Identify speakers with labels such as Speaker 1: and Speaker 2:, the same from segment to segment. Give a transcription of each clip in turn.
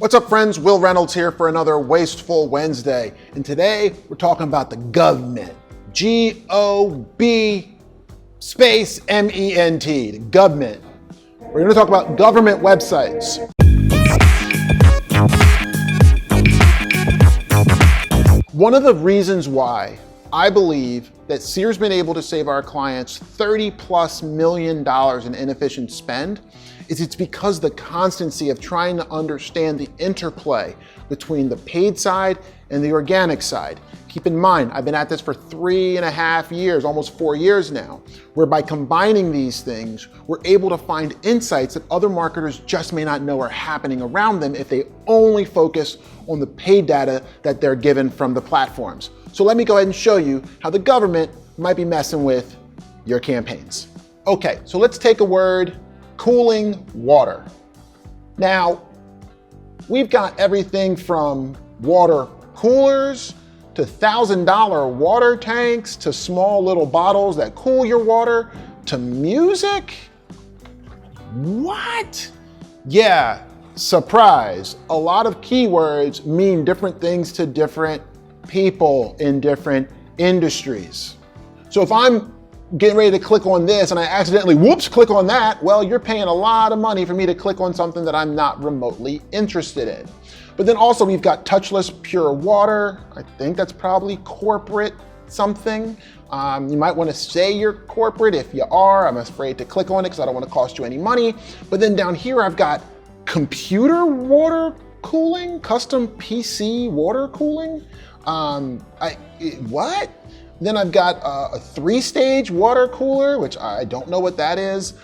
Speaker 1: What's up, friends? Wil Reynolds here for another Wasteful Wednesday. And today we're talking about the government. G-O-B space M-E-N-T, the government. We're going to talk about government websites. One of the reasons why I believe that Seer's been able to save our clients $30+ million in inefficient spend is it's because the constancy of trying to understand the interplay between the paid side and the organic side. Keep in mind, I've been at this for 3.5 years, almost 4 years now, where by combining these things, we're able to find insights that other marketers just may not know are happening around them if they only focus on the paid data that they're given from the platforms. So let me go ahead and show you how the government might be messing with your campaigns. Okay, so let's take a word, cooling water. Now, we've got everything from water coolers to $1,000 water tanks to small little bottles that cool your water to music. What? Yeah, surprise. A lot of keywords mean different things to different people in different industries. So if I'm getting ready to click on this and I accidentally, click on that, well, you're paying a lot of money for me to click on something that I'm not remotely interested in. But then also we've got touchless pure water. I think that's probably corporate something. You might want to say you're corporate. If you are, I'm afraid to click on it because I don't want to cost you any money. But then down here, I've got computer water cooling, custom PC water cooling. What? Then I've got a 3-stage water cooler, which I don't know what that is.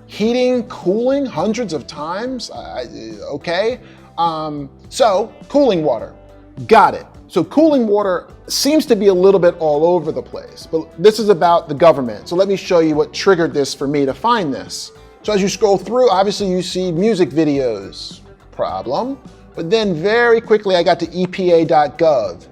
Speaker 1: Heating, cooling hundreds of times, okay. So cooling water, got it. So cooling water seems to be a little bit all over the place, but this is about the government. So let me show you what triggered this for me to find this. So as you scroll through, obviously you see music videos, problem. But then very quickly I got to EPA.gov.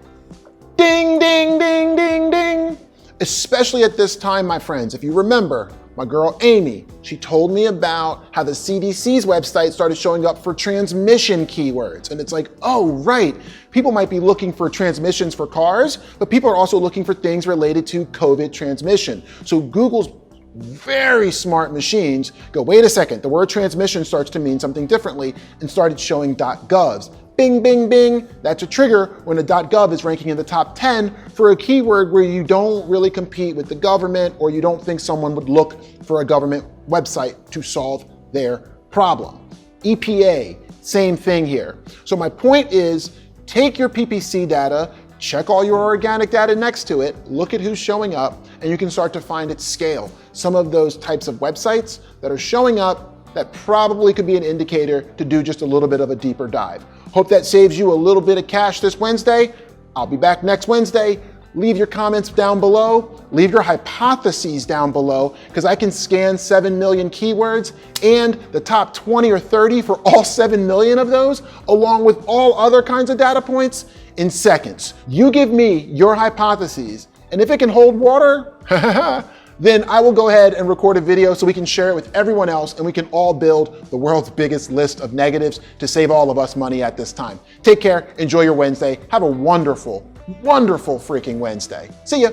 Speaker 1: Ding, ding, ding, ding, ding. Especially at this time, my friends, if you remember, my girl Amy, she told me about how the CDC's website started showing up for transmission keywords. And it's like, oh, right. People might be looking for transmissions for cars, but people are also looking for things related to COVID transmission. So Google's very smart machines go, wait a second, the word transmission starts to mean something differently and started showing .govs. Bing, bing, bing. That's a trigger when a .gov is ranking in the top 10 for a keyword where you don't really compete with the government or you don't think someone would look for a government website to solve their problem. EPA, same thing here. So my point is, take your PPC data, check all your organic data next to it, look at who's showing up, and you can start to find its scale. Some of those types of websites that are showing up that probably could be an indicator to do just a little bit of a deeper dive. Hope that saves you a little bit of cash this Wednesday. I'll be back next Wednesday. Leave your comments down below. Leave your hypotheses down below because I can scan 7 million keywords and the top 20 or 30 for all 7 million of those, along with all other kinds of data points in seconds. You give me your hypotheses, and if it can hold water, then I will go ahead and record a video so we can share it with everyone else and we can all build the world's biggest list of negatives to save all of us money at this time. Take care, enjoy your Wednesday, have a wonderful, wonderful freaking Wednesday. See ya.